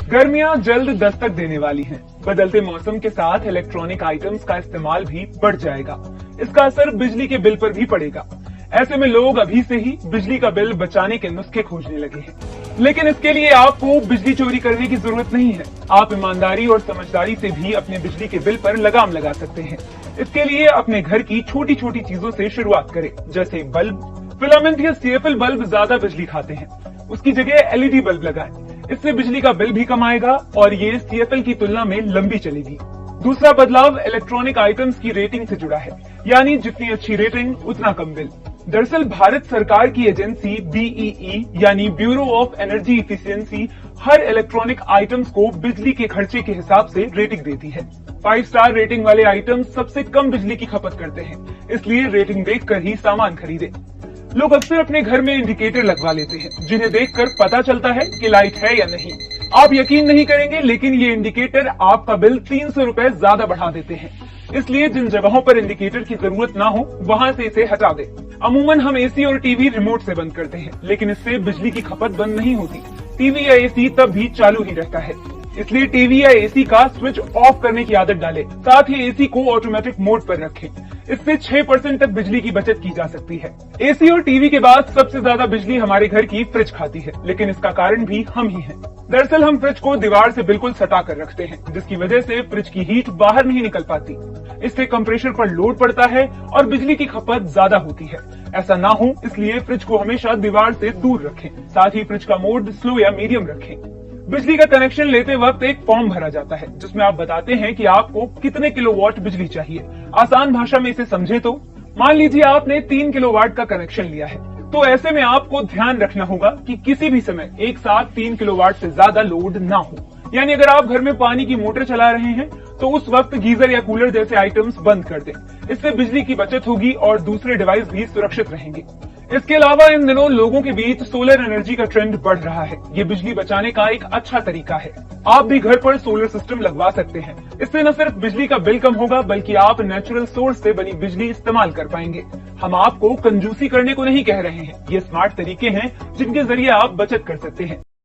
गर्मियां जल्द दस्तक देने वाली हैं। बदलते मौसम के साथ इलेक्ट्रॉनिक आइटम्स का इस्तेमाल भी बढ़ जाएगा। इसका असर बिजली के बिल पर भी पड़ेगा। ऐसे में लोग अभी से ही बिजली का बिल बचाने के नुस्खे खोजने लगे हैं। लेकिन इसके लिए आपको बिजली चोरी करने की जरूरत नहीं है। आप ईमानदारी और समझदारी से भी अपने बिजली के बिल पर लगाम लगा सकते हैं। इसके लिए अपने घर की छोटी छोटी चीजों से शुरुआत करें, जैसे बल्ब। फिलामेंट या सीएफएल बल्ब ज्यादा बिजली खाते हैं, उसकी जगह एलईडी बल्ब लगाएं। इससे बिजली का बिल भी कम आएगा और ये सीएफएल की तुलना में लंबी चलेगी। दूसरा बदलाव इलेक्ट्रॉनिक आइटम्स की रेटिंग से जुड़ा है, यानी जितनी अच्छी रेटिंग उतना कम बिल। दरअसल भारत सरकार की एजेंसी बीईई यानी bureau of energy efficiency her electronic items को बिजली के खर्चे के हिसाब से रेटिंग देती है। 5 स्टार रेटिंग वाले आइटम्स सबसे कम बिजली की खपत करते हैं, इसलिए रेटिंग देखकर ही सामान खरीदें। लोग अक्सर अपने घर में इंडिकेटर लगवा लेते हैं, जिन्हें देखकर पता चलता है कि लाइट है या नहीं। आप यकीन नहीं करेंगे, लेकिन ये इंडिकेटर आपका बिल 300 रुपए ज्यादा बढ़ा देते हैं। इसलिए जिन जगहों पर इंडिकेटर की जरूरत ना हो, वहां से इसे हटा दें। अमूमन हम एसी और टीवी रिमोट से बंद करते हैं, लेकिन इससे बिजली की खपत बंद नहीं होती। टीवी या एसी तब भी चालू ही रहता है। इसलिए टीवी या एसी का स्विच ऑफ करने की आदत डालें। साथ ही एसी को ऑटोमेटिक मोड पर रखें। इससे 6% तक बिजली की बचत की जा सकती है। एसी और टीवी के बाद सबसे ज्यादा बिजली हमारे घर की फ्रिज खाती है, लेकिन इसका कारण भी हम ही हैं। दरअसल हम फ्रिज को दीवार से बिल्कुल सटा कर रखते हैं, जिसकी वजह से फ्रिज की हीट बाहर नहीं निकल पाती। इससे कंप्रेसर पर लोड पड़ता है और बिजली की खपत ज्यादा होती है। ऐसा ना हो, इसलिए फ्रिज को हमेशा दीवार से दूर रखें। साथ ही फ्रिज का मोड स्लो या मीडियम रखें। बिजली का कनेक्शन लेते वक्त एक फॉर्म भरा जाता है, जिसमें आप बताते हैं कि आपको कितने किलोवाट बिजली चाहिए। आसान भाषा में इसे समझे तो मान लीजिए आपने 3 किलोवाट का कनेक्शन लिया है, तो ऐसे में आपको ध्यान रखना होगा कि किसी भी समय एक साथ 3 किलोवाट से ज्यादा लोड ना हो। यानी अगर आप घर में पानी की मोटर चला रहे हैं, तो उस वक्त गीजर या कूलर जैसे आइटम्स बंद कर दें। इससे बिजली की बचत होगी और दूसरे डिवाइस भी सुरक्षित रहेंगे। इसके अलावा इन दिनों लोगों के बीच सोलर एनर्जी का ट्रेंड बढ़ रहा है। ये बिजली बचाने का एक अच्छा तरीका है। आप भी घर पर सोलर सिस्टम लगवा सकते हैं। इससे न सिर्फ बिजली का बिल कम होगा, बल्कि आप नेचुरल सोर्स से बनी बिजली इस्तेमाल कर पाएंगे। हम आपको कंजूसी करने को नहीं कह रहे हैं। ये स्मार्ट तरीके हैं जिनके जरिए आप बचत कर सकते हैं।